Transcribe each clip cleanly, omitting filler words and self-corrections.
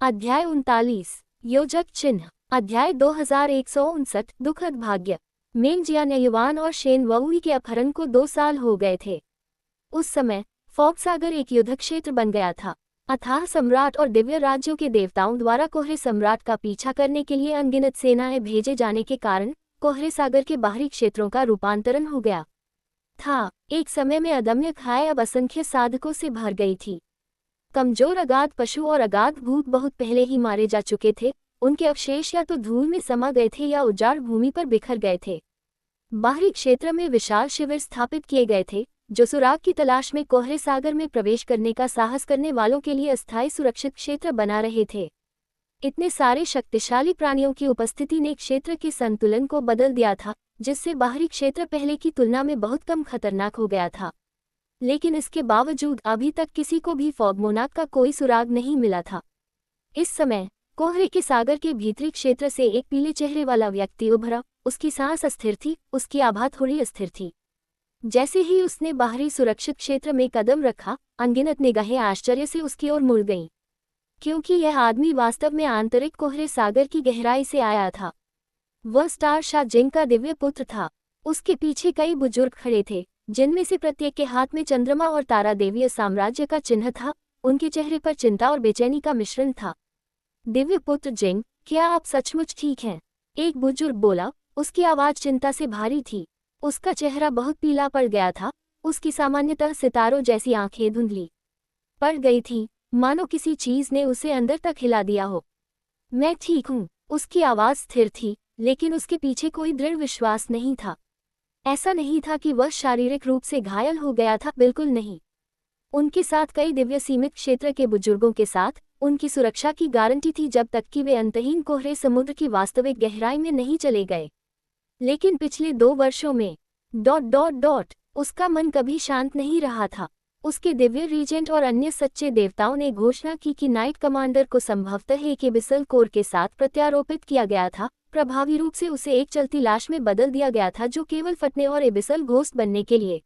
अध्याय 39 योजक चिन्ह। अध्याय 2159 दुखद भाग्य। मेंग जियानयुआन और शेन वुई के अपहरण को 2 साल हो गए थे। उस समय फॉग सागर एक युद्ध क्षेत्र बन गया था। अथाह सम्राट और दिव्य राज्यों के देवताओं द्वारा कोहरे सम्राट का पीछा करने के लिए अनगिनत सेनाएं भेजे जाने के कारण कोहरे सागर के बाहरी क्षेत्रों का रूपांतरण हो गया था। एक समय में अदम्य खाए अब असंख्य साधकों से भर गई थी। कमजोर अगाध पशु और अगाध भूत बहुत पहले ही मारे जा चुके थे। उनके अवशेष या तो धूल में समा गए थे या उजाड़ भूमि पर बिखर गए थे। बाहरी क्षेत्र में विशाल शिविर स्थापित किए गए थे जो सुराग की तलाश में कोहरे सागर में प्रवेश करने का साहस करने वालों के लिए अस्थायी सुरक्षित क्षेत्र बना रहे थे। इतने सारे शक्तिशाली प्राणियों की उपस्थिति ने क्षेत्र के संतुलन को बदल दिया था, जिससे बाहरी क्षेत्र पहले की तुलना में बहुत कम खतरनाक हो गया था। लेकिन इसके बावजूद अभी तक किसी को भी फॉग मोनाक का कोई सुराग नहीं मिला था। इस समय कोहरे के सागर के भीतरी क्षेत्र से एक पीले चेहरे वाला व्यक्ति उभरा। उसकी सांस अस्थिर थी, उसकी आभा थोड़ी अस्थिर थी। जैसे ही उसने बाहरी सुरक्षित क्षेत्र में कदम रखा, अनगिनत निगाहें आश्चर्य से उसकी ओर मुड़ गईं, क्योंकि यह आदमी वास्तव में आंतरिक कोहरे सागर की गहराई से आया था। वह स्टार शाह जिंग का दिव्य पुत्र था। उसके पीछे कई बुजुर्ग खड़े थे, जिनमें से प्रत्येक के हाथ में चंद्रमा और तारा देवीय साम्राज्य का चिन्ह था। उनके चेहरे पर चिंता और बेचैनी का मिश्रण था। दिव्य पुत्र जिंग, क्या आप सचमुच ठीक हैं? एक बुजुर्ग बोला। उसकी आवाज चिंता से भारी थी। उसका चेहरा बहुत पीला पड़ गया था। उसकी सामान्यतः सितारों जैसी आंखें धुंधली पड़ गई थीं, मानो किसी चीज ने उसे अंदर तक हिला दिया हो। मैं ठीक हूँ, उसकी आवाज स्थिर थी, लेकिन उसके पीछे कोई दृढ़ विश्वास नहीं था। ऐसा नहीं था कि वह शारीरिक रूप से घायल हो गया था, बिल्कुल नहीं। उनके साथ कई दिव्य सीमित क्षेत्र के बुजुर्गों के साथ उनकी सुरक्षा की गारंटी थी जब तक कि वे अंतहीन कोहरे समुद्र की वास्तविक गहराई में नहीं चले गए। लेकिन पिछले 2 वर्षों में उसका मन कभी शांत नहीं रहा था। उसके दिव्य रीजेंट और अन्य सच्चे देवताओं ने घोषणा की कि नाइट कमांडर को संभवतः एक एबिसल कोर के साथ प्रत्यारोपित किया गया था। प्रभावी रूप से उसे एक चलती लाश में बदल दिया गया था जो केवल फटने और एबिसल घोस्ट बनने के लिए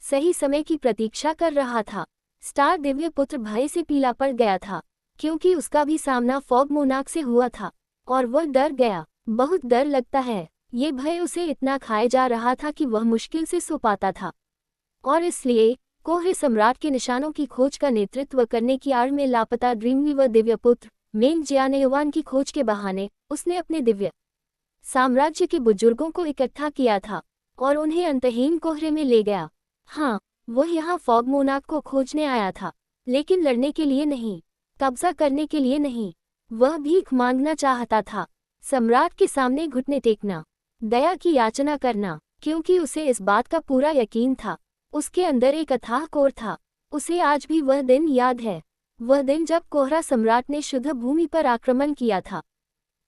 सही समय की प्रतीक्षा कर रहा था। स्टार दिव्य पुत्र भय से पीला पड़ गया था, क्योंकि उसका भी सामना फॉग मोनाक से हुआ था और वह डर गया। बहुत डर लगता है। ये भय उसे इतना खाए जा रहा था कि वह मुश्किल से सो पाता था, और इसलिए कोहरे सम्राट के निशानों की खोज का नेतृत्व करने की आड़ में लापता ड्रीमवीवर दिव्य पुत्र मेंग जियानयुआन की खोज के बहाने उसने अपने दिव्य साम्राज्य के बुजुर्गों को इकट्ठा किया था और उन्हें अंतहीन कोहरे में ले गया। हाँ, वह यहाँ फॉग मोनाक को खोजने आया था, लेकिन लड़ने के लिए नहीं, कब्जा करने के लिए नहीं। वह भीख मांगना चाहता था, सम्राट के सामने घुटने टेकना, दया की याचना करना, क्योंकि उसे इस बात का पूरा यकीन था। उसके अंदर एक अथाह कोर था। उसे आज भी वह दिन याद है, वह दिन जब कोहरा सम्राट ने शुद्ध भूमि पर आक्रमण किया था।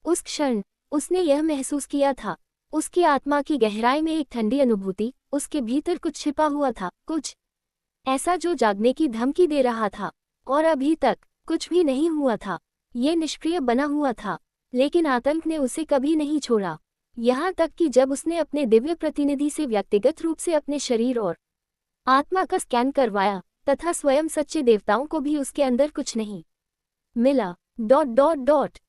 उस क्षण उसने यह महसूस किया था, उसकी आत्मा की गहराई में एक ठंडी अनुभूति। उसके भीतर कुछ छिपा हुआ था, कुछ ऐसा जो जागने की धमकी दे रहा था, और अभी तक कुछ भी नहीं हुआ था। ये निष्क्रिय बना हुआ था, लेकिन आतंक ने उसे कभी नहीं छोड़ा। यहाँ तक कि जब उसने अपने दिव्य प्रतिनिधि से व्यक्तिगत रूप से अपने शरीर और आत्मा का स्कैन करवाया, तथा स्वयं सच्चे देवताओं को भी उसके अंदर कुछ नहीं मिला।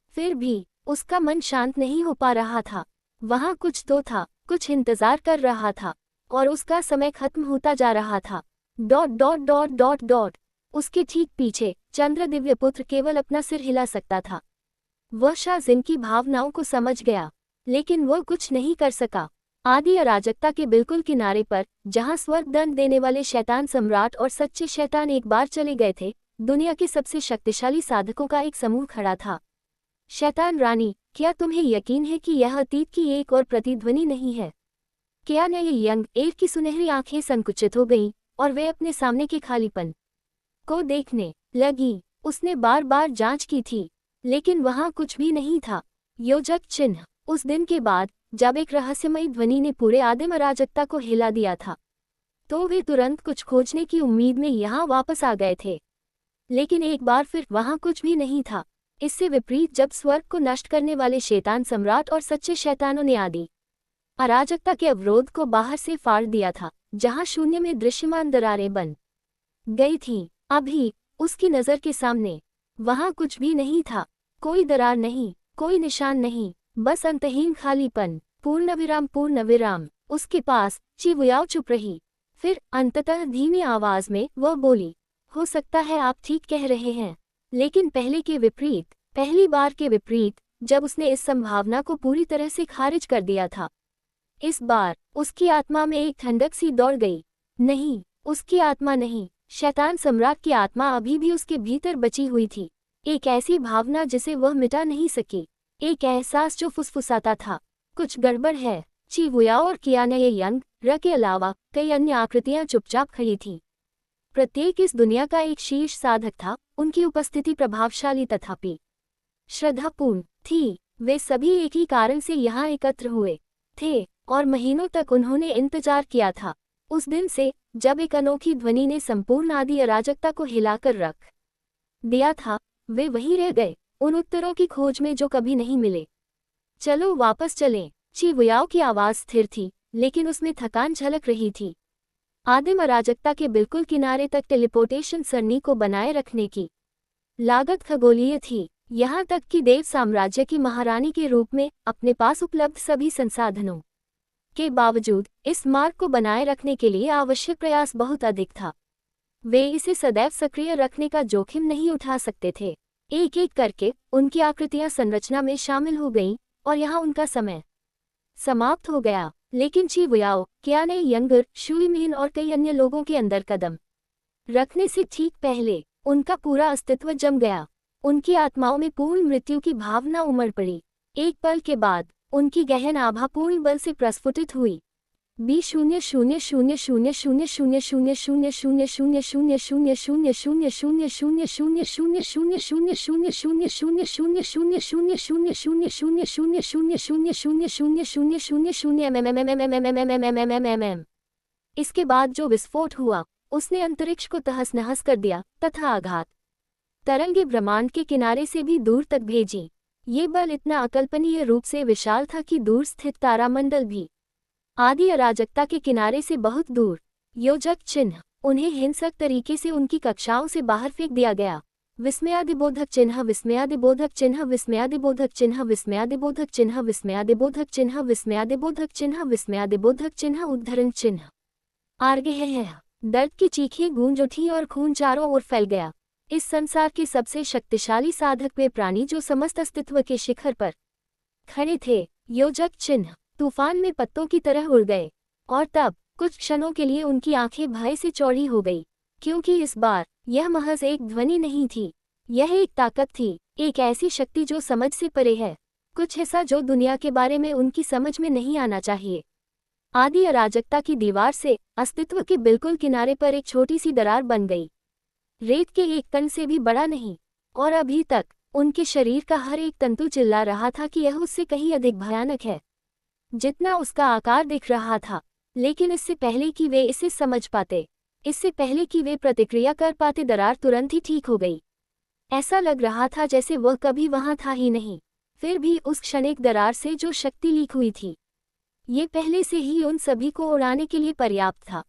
फिर भी उसका मन शांत नहीं हो पा रहा था। वहाँ कुछ तो था, कुछ इंतजार कर रहा था, और उसका समय खत्म होता जा रहा था। उसके ठीक पीछे चंद्र दिव्य पुत्र केवल अपना सिर हिला सकता था। वह शाह जिन की भावनाओं को समझ गया, लेकिन वह कुछ नहीं कर सका। आदि अराजकता के बिल्कुल किनारे पर, जहां स्वर्ग दंड देने वाले शैतान सम्राट और सच्चे शैतान एक बार चले गए थे, दुनिया के सबसे शक्तिशाली साधकों का एक समूह खड़ा था। शैतान रानी, क्या तुम्हें यकीन है कि यह अतीत की एक और प्रतिध्वनि नहीं है? क्या न ये यंग एयर की सुनहरी आंखें संकुचित हो गईं और वे अपने सामने के खालीपन को देखने लगी। उसने बार बार जांच की थी, लेकिन वहां कुछ भी नहीं था। योजक चिन्ह। उस दिन के बाद जब एक रहस्यमयी ध्वनि ने पूरे आदिम अराजकता को हिला दिया था, तो वे तुरंत कुछ खोजने की उम्मीद में यहाँ वापस आ गए थे। लेकिन एक बार फिर वहां कुछ भी नहीं था। इससे विपरीत, जब स्वर्ग को नष्ट करने वाले शैतान सम्राट और सच्चे शैतानों ने आदि अराजकता के अवरोध को बाहर से फाड़ दिया था, जहां शून्य में दृश्यमान दरारें बन गई थीं, अभी उसकी नज़र के सामने वहां कुछ भी नहीं था, कोई दरार नहीं, कोई निशान नहीं, बस अंतहीन खालीपन। पूर्ण विराम। उसके पास चिवुयाओ चुप रही। फिर अंततः धीमी आवाज में वह बोली, हो सकता है आप ठीक कह रहे हैं, लेकिन पहले के विपरीत, पहली बार के विपरीत, जब उसने इस संभावना को पूरी तरह से खारिज कर दिया था। इस बार उसकी आत्मा में एक ठंडक सी दौड़ गई। नहीं, उसकी आत्मा नहीं, शैतान सम्राट की आत्मा अभी भी उसके भीतर बची हुई थी। एक ऐसी भावना जिसे वह मिटा नहीं सकी, एक एहसास जो फुसफुसाता था, कुछ गड़बड़ है। चिवुयाओ और कियाने यंग र के अलावा कई अन्य आकृतियां चुपचाप खड़ी थीं। प्रत्येक इस दुनिया का एक शीर्ष साधक था। उनकी उपस्थिति प्रभावशाली तथापि श्रद्धापूर्ण थी। वे सभी एक ही कारण से यहाँ एकत्र हुए थे और महीनों तक उन्होंने इंतजार किया था, उस दिन से जब एक अनोखी ध्वनि ने संपूर्ण आदि अराजकता को हिलाकर रख दिया था। वे वहीं रह गए, उन उत्तरों की खोज में जो कभी नहीं मिले। चलो वापस चलें। चिवुयाओ की आवाज स्थिर थी, लेकिन उसमें थकान झलक रही थी। आदिम अराजकता के बिल्कुल किनारे तक टेलीपोर्टेशन सरणी को बनाए रखने की लागत खगोलीय थी, यहाँ तक कि देव साम्राज्य की महारानी के रूप में अपने पास उपलब्ध सभी संसाधनों के बावजूद इस मार्ग को बनाए रखने के लिए आवश्यक प्रयास बहुत अधिक था। वे इसे सदैव सक्रिय रखने का जोखिम नहीं उठा सकते थे। एक एक करके उनकी आकृतियां संरचना में शामिल हो गईं और यहाँ उनका समय समाप्त हो गया। लेकिन चिवुयाओ, कियाने यंगर, शुइमिन और कई अन्य लोगों के अंदर कदम रखने से ठीक पहले उनका पूरा अस्तित्व जम गया। उनकी आत्माओं में पूर्ण मृत्यु की भावना उमड़ पड़ी। एक पल के बाद उनकी गहन आभा पूर्ण बल से प्रस्फुटित हुई। इसके बाद जो विस्फोट हुआ उसने अंतरिक्ष को तहस नहस कर दिया तथा आघात तरंगे ब्रह्मांड के किनारे से भी दूर तक भेजी। ये बल इतना अकल्पनीय रूप से विशाल था कि दूर स्थित तारामंडल भी आदि अराजकता के किनारे से बहुत दूर। योजक चिन्ह, उन्हें हिंसक तरीके से उनकी कक्षाओं से बाहर फेंक दिया गया। विस्मयादिबोधक चिन्ह, विस्मयादिबोधक चिन्ह, विस्मयादिबोधक चिन्ह, विस्मयादिबोधक चिन्ह, विस्मयादिबोधक चिन्ह, विस्मयादिबोधक चिन्ह, विस्मयादिबोधक चिन्ह, उद्धरण चिन्ह। आर्गेह, दर्द की चीखें गूंज उठी और खून चारों ओर फैल गया। इस संसार के सबसे शक्तिशाली साधक वे प्राणी जो समस्त अस्तित्व के शिखर पर खड़े थे। योजक चिन्ह तूफान में पत्तों की तरह उड़ गए और तब कुछ क्षणों के लिए उनकी आंखें भय से चौड़ी हो गई, क्योंकि इस बार यह महज एक ध्वनि नहीं थी, यह एक ताकत थी, एक ऐसी शक्ति जो समझ से परे है, कुछ ऐसा जो दुनिया के बारे में उनकी समझ में नहीं आना चाहिए। आदि अराजकता की दीवार से अस्तित्व के बिल्कुल किनारे पर एक छोटी सी दरार बन गई, रेत के एक कण से भी बड़ा नहीं, और अभी तक उनके शरीर का हर एक तंतु चिल्ला रहा था कि यह उससे कहीं अधिक भयानक है जितना उसका आकार दिख रहा था। लेकिन इससे पहले कि वे इसे समझ पाते, इससे पहले कि वे प्रतिक्रिया कर पाते, दरार तुरंत ही ठीक हो गई। ऐसा लग रहा था जैसे वह कभी वहां था ही नहीं। फिर भी उस क्षणिक दरार से जो शक्ति लीक हुई थी, ये पहले से ही उन सभी को उड़ाने के लिए पर्याप्त था।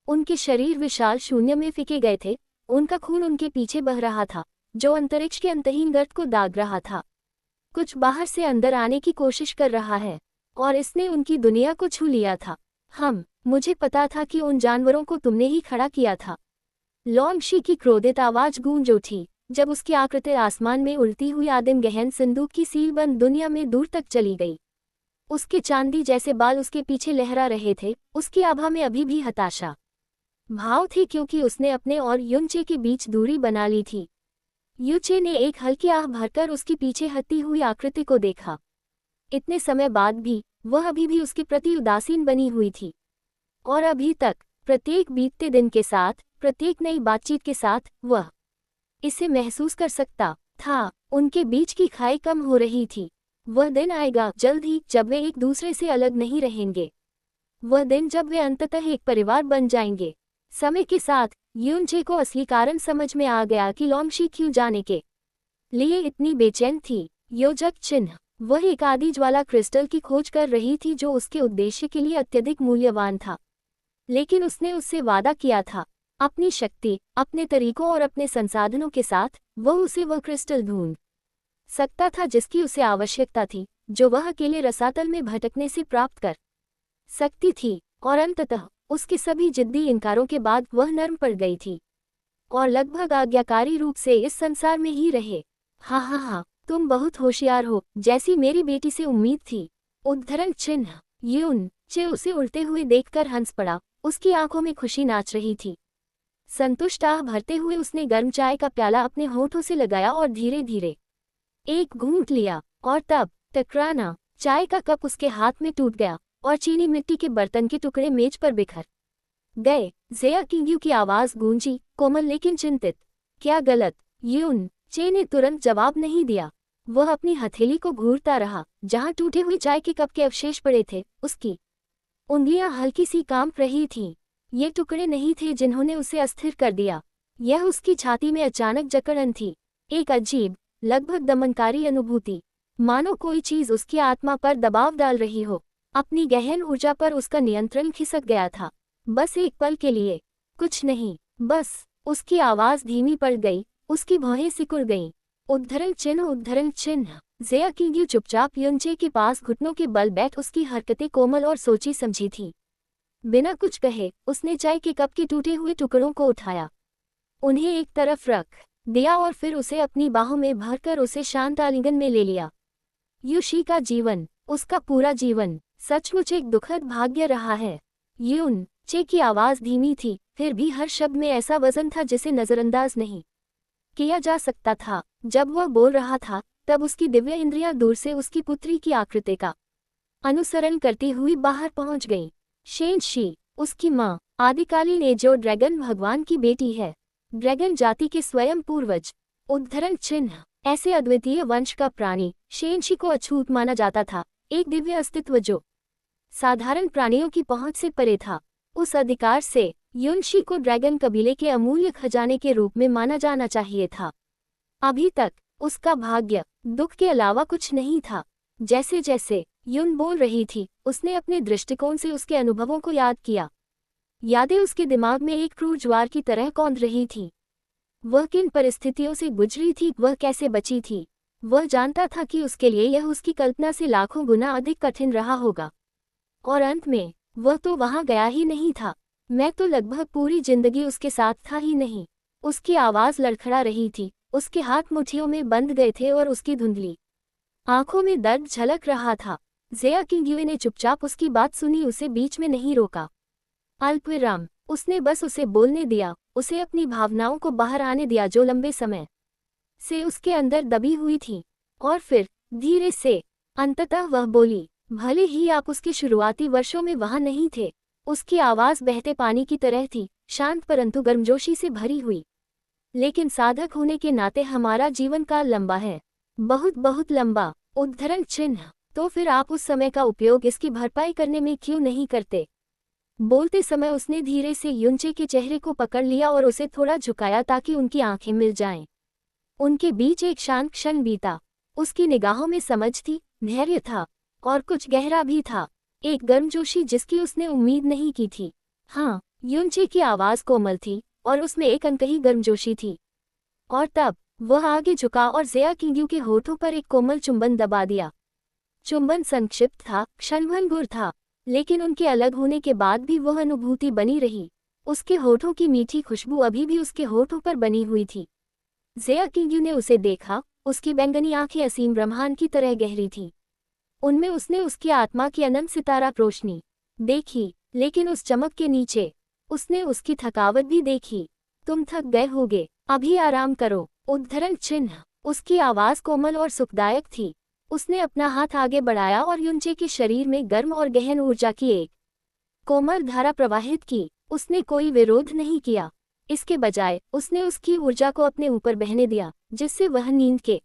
उनके शरीर विशाल शून्य में फिके गए थे, उनका खून उनके पीछे बह रहा था, जो अंतरिक्ष के अंतहीन गर्त को दाग रहा था। कुछ बाहर से अंदर आने की कोशिश कर रहा है, और इसने उनकी दुनिया को छू लिया था। मुझे पता था कि उन जानवरों को तुमने ही खड़ा किया था। लॉन्गशी की क्रोधित आवाज गूंज उठी जब उसकी आकृति आसमान में उड़ती हुई आदिम गहन संदूक की सीलबंद दुनिया में दूर तक चली गई। उसके चांदी जैसे बाल उसके पीछे लहरा रहे थे। उसकी आभा में अभी भी हताशा भाव थे, क्योंकि उसने अपने और युनचे के बीच दूरी बना ली थी। युचे ने एक हल्की आह भरकर उसकी पीछे हटती हुई आकृति को देखा। इतने समय बाद भी वह अभी भी उसके प्रति उदासीन बनी हुई थी, और अभी तक प्रत्येक बीतते दिन के साथ, प्रत्येक नई बातचीत के साथ वह इसे महसूस कर सकता था। उनके बीच की खाई कम हो रही थी। वह दिन आएगा जल्द ही जब वे एक दूसरे से अलग नहीं रहेंगे। वह दिन जब वे अंततः एक परिवार बन जाएंगे। समय के साथ युनचे को असली कारण समझ में आ गया कि लॉन्गशी क्यों जाने के लिए इतनी बेचैन थी। योजक चिन्ह, वह एक आदि ज्वाला क्रिस्टल की खोज कर रही थी जो उसके उद्देश्य के लिए अत्यधिक मूल्यवान था। लेकिन उसने उससे वादा किया था अपनी शक्ति, अपने तरीकों और अपने संसाधनों के साथ वह क्रिस्टल ढूंढ सकता था जिसकी उसे आवश्यकता थी, जो वह अकेले रसातल में भटकने से प्राप्त कर सकती थी। और अंततः उसके सभी जिद्दी इनकारों के बाद वह नर्म पड़ गई थी और लगभग आज्ञाकारी रूप से इस संसार में ही रहे। हाँ हाँ हाँ, तुम बहुत होशियार हो, जैसी मेरी बेटी से उम्मीद थी। उद्धरण चिन्ह। यून चे उसे उड़ते हुए देखकर हंस पड़ा, उसकी आंखों में खुशी नाच रही थी। संतुष्ट आह भरते हुए उसने गर्म चाय का प्याला अपने होठों से लगाया और धीरे धीरे एक घूंट लिया, और तब टकराना चाय का कप उसके हाथ में टूट गया और चीनी मिट्टी के बर्तन के टुकड़े मेज पर बिखर गए। ज़ेया किंग्यू की आवाज गूंजी, कोमल लेकिन चिंतित। क्या गलत? यून चे ने तुरंत जवाब नहीं दिया। वह अपनी हथेली को घूरता रहा जहां टूटे हुए चाय के कप के अवशेष पड़े थे। उसकी उंगलियां हल्की सी कांप रही थीं। ये टुकड़े नहीं थे जिन्होंने उसे अस्थिर कर दिया, यह उसकी छाती में अचानक जकड़न थी, एक अजीब, लगभग दमनकारी अनुभूति, मानो कोई चीज उसकी आत्मा पर दबाव डाल रही हो। अपनी गहन ऊर्जा पर उसका नियंत्रण खिसक गया था। बस एक पल के लिए, कुछ नहीं, बस। उसकी आवाज धीमी पड़ गई, उसकी भौहें सिकुड़ गईं। उद्धरण चिन्ह। ज़ेया किंग्यू चुपचाप युनचे के पास घुटनों के बल बैठ उसकी हरकतें कोमल और सोची समझी थी। बिना कुछ कहे उसने चाय के कप के टूटे हुए टुकड़ों को उठाया, उन्हें एक तरफ रख दिया और फिर उसे अपनी बाहों में भरकर उसे शांत आलिंगन में ले लिया। यूशी का जीवन, उसका पूरा जीवन, सचमुच एक दुखद भाग्य रहा है। यून चे की आवाज धीमी थी, फिर भी हर शब्द में ऐसा वजन था जिसे नजरअंदाज नहीं किया जा सकता था। जब वह बोल रहा था तब उसकी दिव्य इंद्रियां दूर से उसकी पुत्री की आकृति का अनुसरण करती हुई बाहर पहुंच गईं। शेन शी, उसकी माँ, आदिकालीन एजो ड्रैगन भगवान की बेटी है, ड्रैगन जाति के स्वयं पूर्वज। उद्धरण चिन्ह। ऐसे अद्वितीय वंश का प्राणी शेन शी को अछूत माना जाता था, एक दिव्य अस्तित्व जो साधारण प्राणियों की पहुंच से परे था। उस अधिकार से युनशी को ड्रैगन कबीले के अमूल्य खजाने के रूप में माना जाना चाहिए था। अभी तक उसका भाग्य दुख के अलावा कुछ नहीं था। जैसे जैसे युन बोल रही थी, उसने अपने दृष्टिकोण से उसके अनुभवों को याद किया। यादें उसके दिमाग में एक क्रूर ज्वार की तरह कौंध रही थीं। वह किन परिस्थितियों से गुजरी थी, वह कैसे बची थी। वह जानता था कि उसके लिए यह उसकी कल्पना से लाखों गुना अधिक कठिन रहा होगा। और अंत में वह तो वहां गया ही नहीं था। मैं तो लगभग पूरी जिंदगी उसके साथ था ही नहीं। उसकी आवाज लड़खड़ा रही थी, उसके हाथ मुट्ठियों में बंध गए थे और उसकी धुंधली आंखों में दर्द झलक रहा था। ज़ेया किंग्यू ने चुपचाप उसकी बात सुनी, उसे बीच में नहीं रोका। अल्पविराम, उसने बस उसे बोलने दिया, उसे अपनी भावनाओं को बाहर आने दिया जो लंबे समय से उसके अंदर दबी हुई थी। और फिर धीरे से अंततः वह बोली, भले ही आप उसके शुरुआती वर्षों में वहां नहीं थे। उसकी आवाज बहते पानी की तरह थी, शांत परंतु गर्मजोशी से भरी हुई। लेकिन साधक होने के नाते हमारा जीवन काल लंबा है, बहुत बहुत लंबा। उद्धरण चिन्ह। तो फिर आप उस समय का उपयोग इसकी भरपाई करने में क्यों नहीं करते? बोलते समय उसने धीरे से युनचे के चेहरे को पकड़ लिया और उसे थोड़ा झुकाया ताकि उनकी आंखें मिल जाएं। उनके बीच एक शांत क्षण बीता। उसकी निगाहों में समझ थी, धैर्य था और कुछ गहरा भी था, एक गर्मजोशी जिसकी उसने उम्मीद नहीं की थी। हाँ, युनचे की आवाज कोमल थी और उसमें एक अनकही गर्मजोशी थी। और तब वह आगे झुका और ज़ेया किंग्यू के होठों पर एक कोमल चुंबन दबा दिया। चुंबन संक्षिप्त था, क्षणभंगुर था, लेकिन उनके अलग होने के बाद भी वह अनुभूति बनी रही। उसके होठों की मीठी खुशबू अभी भी उसके होठों पर बनी हुई थी। ज़ेया किंग्यू ने उसे देखा, उसकी बैंगनी आंखें असीम ब्रह्मांड की तरह गहरी थीं। उनमें उसने उसकी आत्मा की अनंत सितारा रोशनी देखी, लेकिन उस चमक के नीचे उसने उसकी थकावट भी देखी। तुम थक गए होगे, अभी आराम करो। उद्धरण चिन्ह। उसकी आवाज कोमल और सुखदायक थी। उसने अपना हाथ आगे बढ़ाया और युनचे के शरीर में गर्म और गहन ऊर्जा की एक कोमल धारा प्रवाहित की। उसने कोई विरोध नहीं किया, इसके बजाय उसने उसकी ऊर्जा को अपने ऊपर बहने दिया, जिससे वह नींद के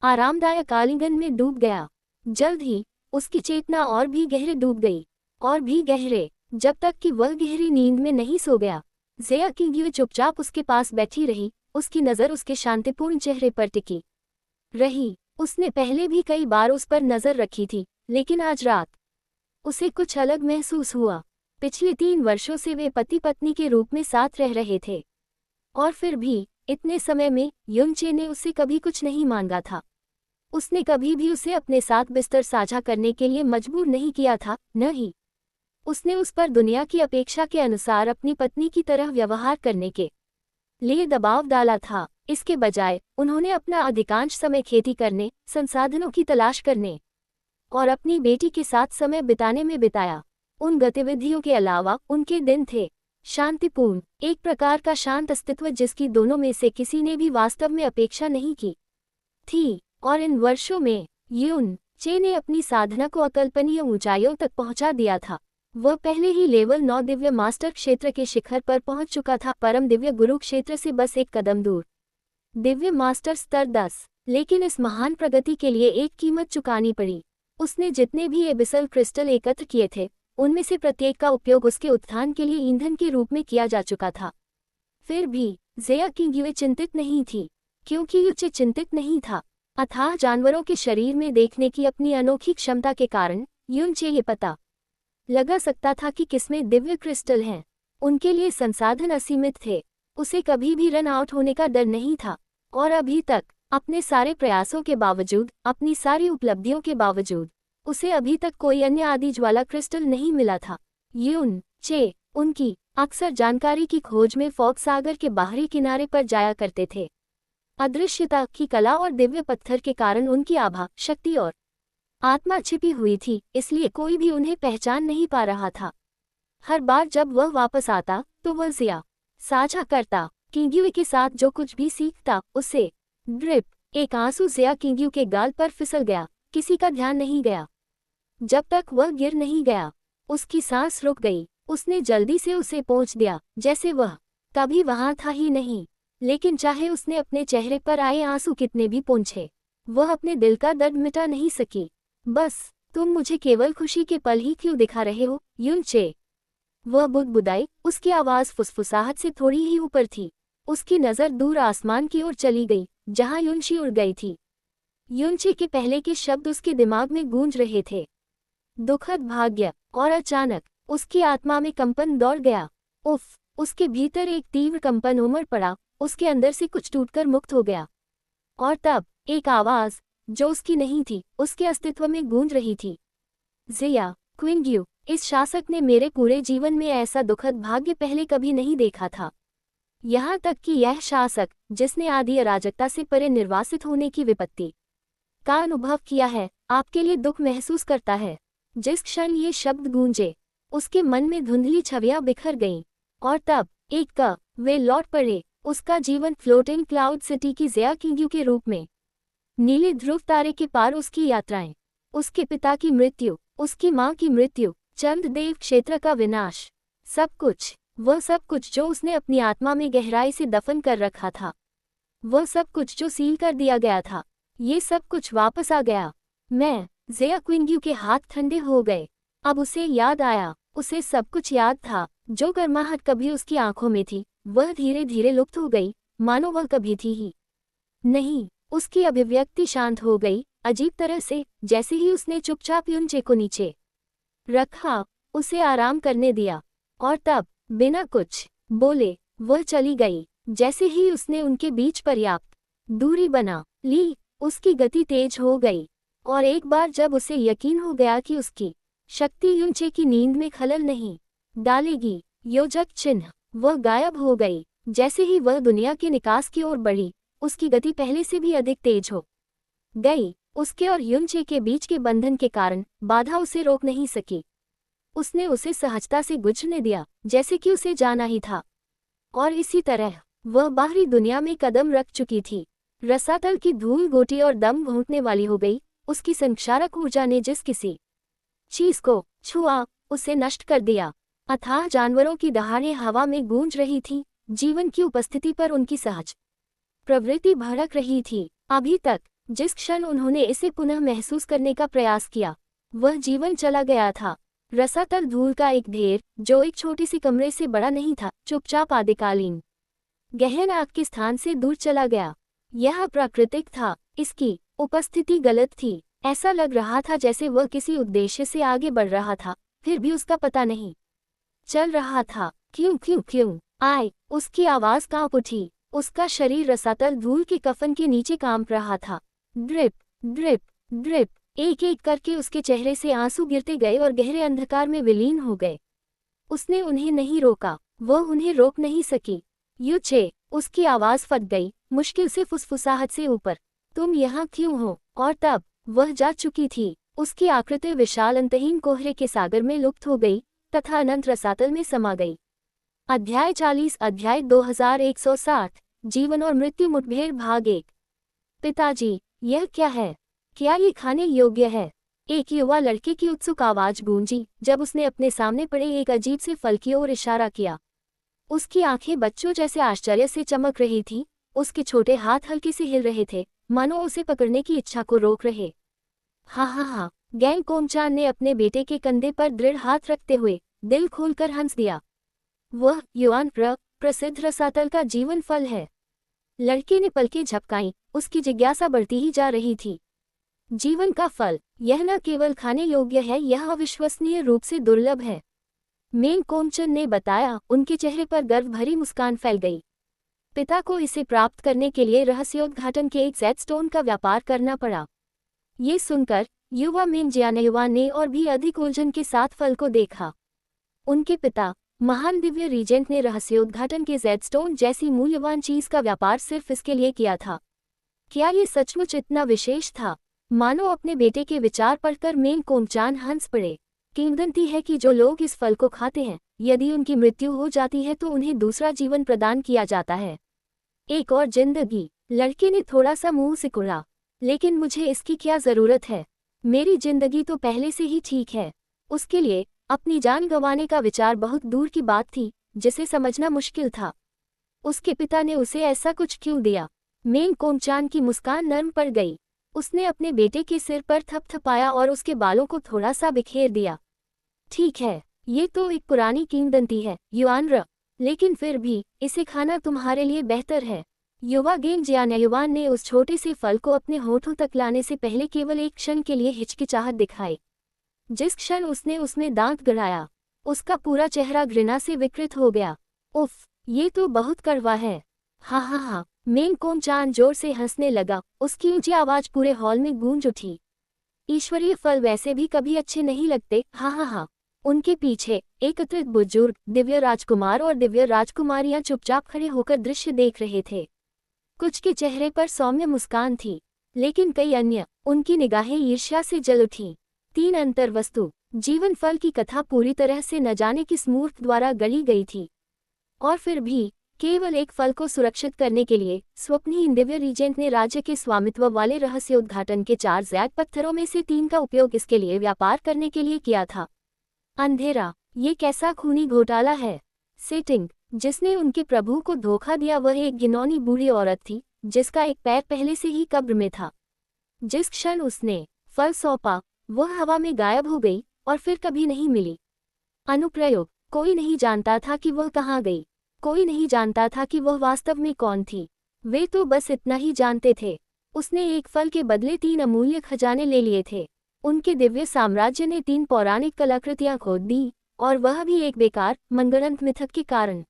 आरामदायक आलिंगन में डूब गया। जल्द ही उसकी चेतना और भी गहरे डूब गई, और भी गहरे, जब तक कि वह गहरी नींद में नहीं सो गया। ज़ेया किंग्यू चुपचाप उसके पास बैठी रही, उसकी नज़र उसके शांतिपूर्ण चेहरे पर टिकी रही। उसने पहले भी कई बार उस पर नज़र रखी थी, लेकिन आज रात उसे कुछ अलग महसूस हुआ। पिछले 3 वर्षों से वे पति पत्नी के रूप में साथ रह रहे थे। और फिर भी इतने समय में युनचे ने उससे कभी कुछ नहीं मांगा था। उसने कभी भी उसे अपने साथ बिस्तर साझा करने के लिए मजबूर नहीं किया था, न ही उसने उस पर दुनिया की अपेक्षा के अनुसार अपनी पत्नी की तरह व्यवहार करने के लिए दबाव डाला था। इसके बजाय उन्होंने अपना अधिकांश समय खेती करने, संसाधनों की तलाश करने और अपनी बेटी के साथ समय बिताने में बिताया। उन गतिविधियों के अलावा उनके दिन थे शांतिपूर्ण, एक प्रकार का शांत अस्तित्व जिसकी दोनों में से किसी ने भी वास्तव में अपेक्षा नहीं की थी। और इन वर्षों में यून चे ने अपनी साधना को अकल्पनीय ऊंचाइयों तक पहुंचा दिया था। वह पहले ही लेवल 9 दिव्य मास्टर क्षेत्र के शिखर पर पहुंच चुका था, परम दिव्य गुरु क्षेत्र से बस एक कदम दूर दिव्य मास्टर स्तर 10। लेकिन इस महान प्रगति के लिए एक कीमत चुकानी पड़ी। उसने जितने भी एबिसल क्रिस्टल एकत्र किए थे, उनमें से प्रत्येक का उपयोग उसके उत्थान के लिए ईंधन के रूप में किया जा चुका था। फिर भी ज़ेया किंग्युए चिंतित नहीं थी, क्योंकि युचे चिंतित नहीं था। अथाह जानवरों के शरीर में देखने की अपनी अनोखी क्षमता के कारण युनचे ये पता लगा सकता था कि किसमें दिव्य क्रिस्टल हैं। उनके लिए संसाधन असीमित थे। उसे कभी भी रन आउट होने का डर नहीं था। और अभी तक अपने सारे प्रयासों के बावजूद, अपनी सारी उपलब्धियों के बावजूद, उसे अभी तक कोई अन्य आदि ज्वाला क्रिस्टल नहीं मिला था। यून चे उनकी अक्सर जानकारी की खोज में फॉग सागर के बाहरी किनारे पर जाया करते थे। अदृश्यता की कला और दिव्य पत्थर के कारण उनकी आभा, शक्ति और आत्मा छिपी हुई थी, इसलिए कोई भी उन्हें पहचान नहीं पा रहा था। हर बार जब वह वापस आता तो वह ज़ेया साझा करता किंग्युए के साथ जो कुछ भी सीखता, उसे ड्रिप एक आंसू ज़ेया किंग्यू के गाल पर फिसल गया। किसी का ध्यान नहीं गया जब तक वह गिर नहीं गया। उसकी सांस रुक गई। उसने जल्दी से उसे पोंछ दिया, जैसे वह कभी वहां था ही नहीं। लेकिन चाहे उसने अपने चेहरे पर आए आंसू कितने भी पोंछे, वह अपने दिल का दर्द मिटा नहीं सकी। बस तुम मुझे केवल खुशी के पल ही क्यों दिखा रहे हो, युनचे? वह बुदबुदाई। उसकी आवाज़ फुसफुसाहट से थोड़ी ही ऊपर थी। उसकी नज़र दूर आसमान की ओर चली गई, जहां युनशी उड़ गई थी। युनचे के पहले के शब्द उसके दिमाग में गूंज रहे थे, दुखद भाग्य। और अचानक उसकी आत्मा में कंपन दौड़ गया। उफ! उसके भीतर एक तीव्र कंपन उमड़ पड़ा। उसके अंदर से कुछ टूटकर मुक्त हो गया। और तब एक आवाज़, जो उसकी नहीं थी, उसके अस्तित्व में गूंज रही थी। ज़ेया क्विंग्यू, इस शासक ने मेरे पूरे जीवन में ऐसा दुखद भाग्य पहले कभी नहीं देखा था। यहाँ तक कि यह शासक, जिसने आदि अराजकता से परे निर्वासित होने की विपत्ति का अनुभव किया है, आपके लिए दुख महसूस करता है। जिस क्षण ये शब्द गूंजे, उसके मन में धुंधली छवियां बिखर गईं। और तब एक का वे लौट पड़े। उसका जीवन फ्लोटिंग क्लाउड सिटी की ज़ेया किंग्यू के रूप में, नीले ध्रुव तारे के पार उसकी यात्राएं, उसके पिता की मृत्यु, उसकी मां की मृत्यु, चंद्रदेव क्षेत्र का विनाश, सब कुछ, वह सब कुछ जो उसने अपनी आत्मा में गहराई से दफन कर रखा था, वह सब कुछ जो सील कर दिया गया था, ये सब कुछ वापस आ गया। ज़ेया क्विंग्यू के हाथ ठंडे हो गए। अब उसे याद आया, उसे सब कुछ याद था। जो गर्माहट कभी उसकी आंखों में थी, वह धीरे धीरे लुप्त हो गई, मानो वह कभी थी ही नहीं। उसकी अभिव्यक्ति शांत हो गई, अजीब तरह से, जैसे ही उसने चुपचाप युनचे को नीचे रखा, उसे आराम करने दिया। और तब बिना कुछ बोले वह चली गई। जैसे ही उसने उनके बीच पर्याप्त दूरी बना ली, उसकी गति तेज हो गई। और एक बार जब उसे यकीन हो गया कि उसकी शक्ति युनचे की नींद में खलल नहीं डालेगी, योजक चिन्ह, वह गायब हो गई। जैसे ही वह दुनिया के निकास की ओर बढ़ी, उसकी गति पहले से भी अधिक तेज हो गई। उसके और युनचे के बीच के बंधन के कारण बाधा उसे रोक नहीं सकी। उसने उसे सहजता से गुजरने दिया, जैसे कि उसे जाना ही था। और इसी तरह वह बाहरी दुनिया में कदम रख चुकी थी। रसातल की धूल गोटी और दम घूंटने वाली हो गई। उसकी संक्षारक ऊर्जा ने जिस किसी चीज को छुआ, उसे नष्ट कर दिया। अथाह जानवरों की दहाड़ें हवा में गूंज रही थीं। जीवन की उपस्थिति पर उनकी सहज प्रवृत्ति भड़क रही थी। अभी तक जिस क्षण उन्होंने इसे पुनः महसूस करने का प्रयास किया, वह जीवन चला गया था। रसातल धूल का एक ढेर, जो एक छोटी सी कमरे से बड़ा नहीं था, चुपचाप आदिकालीन गहन आग के स्थान से दूर चला गया। यह अप्राकृतिक था। इसकी उपस्थिति गलत थी। ऐसा लग रहा था जैसे वह किसी उद्देश्य से आगे बढ़ रहा था, फिर भी उसका पता नहीं चल रहा था। क्यों क्यों क्यों आए, उसकी आवाज कांप उठी। उसका शरीर रसातल धूल के कफन के नीचे कांप रहा था। ड्रिप ड्रिप ड्रिप, एक एक करके उसके चेहरे से आंसू गिरते गए और गहरे अंधकार में विलीन हो गए। उसने उन्हें नहीं रोका, वह उन्हें रोक नहीं सकी। युचे, उसकी आवाज फट गई, मुश्किल से फुसफुसाहट से ऊपर। तुम यहाँ क्यों हो? और तब वह जा चुकी थी। उसकी आकृति विशाल अंतहीन कोहरे के सागर में लुप्त हो गई तथा अनंत रसातल में समा गई। अध्याय 40 अध्याय 2160 जीवन और मृत्यु मुठभेड़ भाग 1। पिताजी, यह क्या है? क्या ये खाने योग्य है? एक युवा लड़के की उत्सुक आवाज गूंजी जब उसने अपने सामने पड़े एक अजीब से फल की ओर इशारा किया। उसकी आंखें बच्चों जैसे आश्चर्य से चमक रही थीं, उसके छोटे हाथ हल्के से हिल रहे थे, मानो उसे पकड़ने की इच्छा को रोक रहे। हा हा हा, गैंग कोमचान ने अपने बेटे के कंधे पर दृढ़ हाथ रखते हुए दिल खोलकर हंस दिया। वह युआन प्रसिद्ध रसातल का जीवन फल है। लड़के ने पलकें झपकाईं, उसकी जिज्ञासा बढ़ती ही जा रही थी। जीवन का फल, यह न केवल खाने योग्य है, यह अविश्वसनीय रूप से दुर्लभ है। मेंग कोमचन ने बताया। उनके चेहरे पर गर्व भरी मुस्कान फैल गई। पिता को इसे प्राप्त करने के लिए रहस्योद्घाटन के एक ज़ेडस्टोन का व्यापार करना पड़ा। ये सुनकर युवा मेंग जियानयुआन ने और भी अधिक उलझन के साथ फल को देखा। उनके पिता महान दिव्य रीजेंट ने रहस्योद्घाटन के ज़ेडस्टोन जैसी मूल्यवान चीज का व्यापार सिर्फ इसके लिए किया था। क्या ये सचमुच इतना विशेष था? मानो अपने बेटे के विचार पढ़कर मेंग कोमचान हंस पड़े। किंवदंती है कि जो लोग इस फल को खाते हैं, यदि उनकी मृत्यु हो जाती है तो उन्हें दूसरा जीवन प्रदान किया जाता है, एक और जिंदगी। लड़के ने थोड़ा सा मुंह सिकुड़ा। लेकिन मुझे इसकी क्या जरूरत है? मेरी जिंदगी तो पहले से ही ठीक है। उसके लिए अपनी जान गंवाने का विचार बहुत दूर की बात थी, जिसे समझना मुश्किल था। उसके पिता ने उसे ऐसा कुछ क्यों दिया? मेंग कोमचान की मुस्कान नर्म पड़ गई। उसने अपने बेटे के सिर पर थपथपाया और उसके बालों को थोड़ा सा बिखेर दिया। ठीक है, ये तो एक पुरानी किंवदंती है युआन, लेकिन फिर भी इसे खाना तुम्हारे लिए बेहतर है। युवा गेंग जियानयुआन ने उस छोटे से फल को अपने होठों तक लाने से पहले केवल एक क्षण के लिए हिचकिचाहट दिखाई। जिस क्षण उसने उसमें दांत गड़ाया, उसका पूरा चेहरा घृणा से विकृत हो गया। उफ, ये तो बहुत कड़वा है। हा हा हा, मेंग कोमचान जोर से हंसने लगा। उसकी ऊंची आवाज पूरे हॉल में गूंज उठी। ईश्वरीय फल वैसे भी कभी अच्छे नहीं लगते। हा हा हा। उनके पीछे एकत्रित बुजुर्ग, दिव्य राजकुमार और दिव्य राजकुमारियां चुपचाप खड़े होकर दृश्य देख रहे थे। कुछ के चेहरे पर सौम्य मुस्कान थी, लेकिन कई अन्य, उनकी निगाहें ईर्ष्या से जल उठीं। 3 अंतर्वस्तु जीवन फल की कथा पूरी तरह से न जाने किस मूर्ख द्वारा गढ़ी गई थी, और फिर भी केवल एक फल को सुरक्षित करने के लिए स्वप्नहीन दिव्य रीजेंट ने राज्य के स्वामित्व वाले रहस्योद्घाटन के 4 ज़ैड पत्थरों में से 3 का उपयोग इसके लिए व्यापार करने के लिए किया था। अंधेरा, ये कैसा खूनी घोटाला है? सेटिंग, जिसने उनके प्रभु को धोखा दिया वह एक घिनौनी बूढ़ी औरत थी, जिसका एक पैर पहले से ही कब्र में था। जिस क्षण उसने फल सौंपा, वह हवा में गायब हो गई और फिर कभी नहीं मिली। अनुप्रयोग, कोई नहीं जानता था कि वह कहाँ गई। कोई नहीं जानता था कि वह वास्तव में कौन थी। वे तो बस इतना ही जानते थे, उसने एक फल के बदले 3 अमूल्य खजाने ले लिए थे। उनके दिव्य साम्राज्य ने 3 पौराणिक कलाकृतियां खोद दी, और वह भी एक बेकार मनगढ़ंत मिथक के कारण।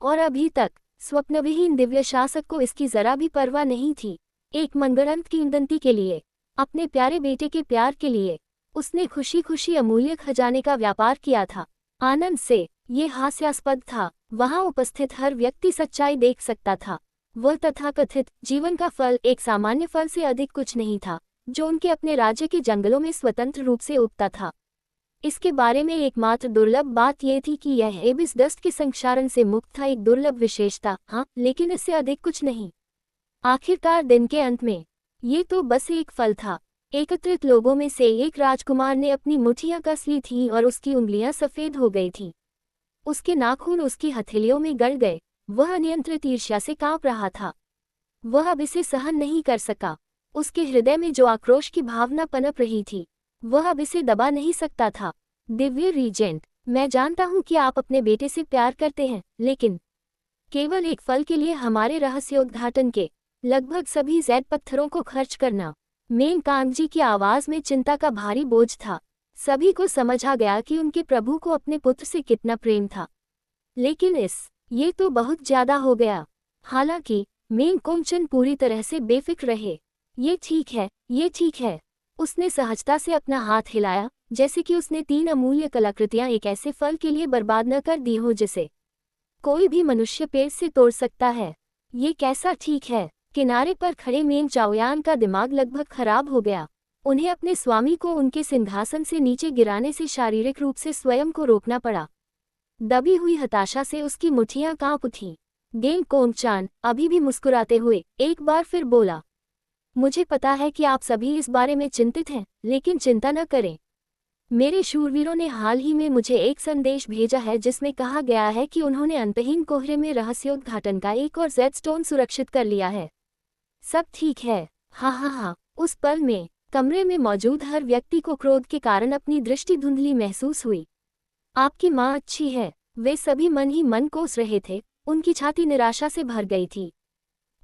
और अभी तक स्वप्नविहीन दिव्य शासक को इसकी जरा भी परवाह नहीं थी। एक मनगढ़ंत किंवदंती के लिए, अपने प्यारे बेटे के प्यार के लिए, उसने खुशी खुशी अमूल्य खजाने का व्यापार किया था। आनंद से ये हास्यास्पद था। वहां उपस्थित हर व्यक्ति सच्चाई देख सकता था। वह तथाकथित जीवन का फल एक सामान्य फल से अधिक कुछ नहीं था, जो उनके अपने राज्य के जंगलों में स्वतंत्र रूप से उगता था। इसके बारे में एकमात्र दुर्लभ बात यह थी कि यह एबिस डस्ट के संक्षारण से मुक्त था, एक दुर्लभ विशेषता, हाँ, लेकिन इससे अधिक कुछ नहीं। आखिरकार दिन के अंत में ये तो बस एक फल था। एकत्रित लोगों में से एक राजकुमार ने अपनी मुट्ठियां कस ली थीं और उसकी उंगलियां सफेद हो गई थीं। उसके नाखून उसकी हथेलियों में गड़ गए। वह अनियंत्रित ईर्ष्या से कांप रहा था। वह अब इसे सहन नहीं कर सका। उसके हृदय में जो आक्रोश की भावना पनप रही थी, वह अब इसे दबा नहीं सकता था। दिव्य रीजेंट, मैं जानता हूं कि आप अपने बेटे से प्यार करते हैं, लेकिन केवल एक फल के लिए हमारे रहस्योद्घाटन के लगभग सभी ज़ैड पत्थरों को खर्च करना। मेंग कांगजी की आवाज में चिंता का भारी बोझ था। सभी को समझ आ गया कि उनके प्रभु को अपने पुत्र से कितना प्रेम था। लेकिन ये तो बहुत ज्यादा हो गया। हालांकि मेंग कोंगचन पूरी तरह से बेफिक्र रहे। ये ठीक है, ये ठीक है। उसने सहजता से अपना हाथ हिलाया, जैसे कि उसने 3 अमूल्य कलाकृतियां एक ऐसे फल के लिए बर्बाद न कर दी हो जिसे कोई भी मनुष्य पेड़ से तोड़ सकता है। ये कैसा ठीक है। किनारे पर खड़े मेंग चाओयान का दिमाग लगभग खराब हो गया। उन्हें अपने स्वामी को उनके सिंहासन से नीचे गिराने से शारीरिक रूप से स्वयं को रोकना पड़ा। दबी हुई हताशा से उसकी मुट्ठियां कांप उठीं। गेंग कोंगचान अभी भी मुस्कुराते हुए एक बार फिर बोला, मुझे पता है कि आप सभी इस बारे में चिंतित हैं, लेकिन चिंता न करें। मेरे शूरवीरों ने हाल ही में मुझे एक संदेश भेजा है जिसमें कहा गया है कि उन्होंने अंतहीन कोहरे में रहस्योद्घाटन का एक और जेड स्टोन सुरक्षित कर लिया है। सब ठीक है। हाँ। उस पल में कमरे में मौजूद हर व्यक्ति को क्रोध के कारण अपनी दृष्टि धुंधली महसूस हुई। आपकी माँ अच्छी है। वे सभी मन ही मन कोस रहे थे। उनकी छाती निराशा से भर गई थी।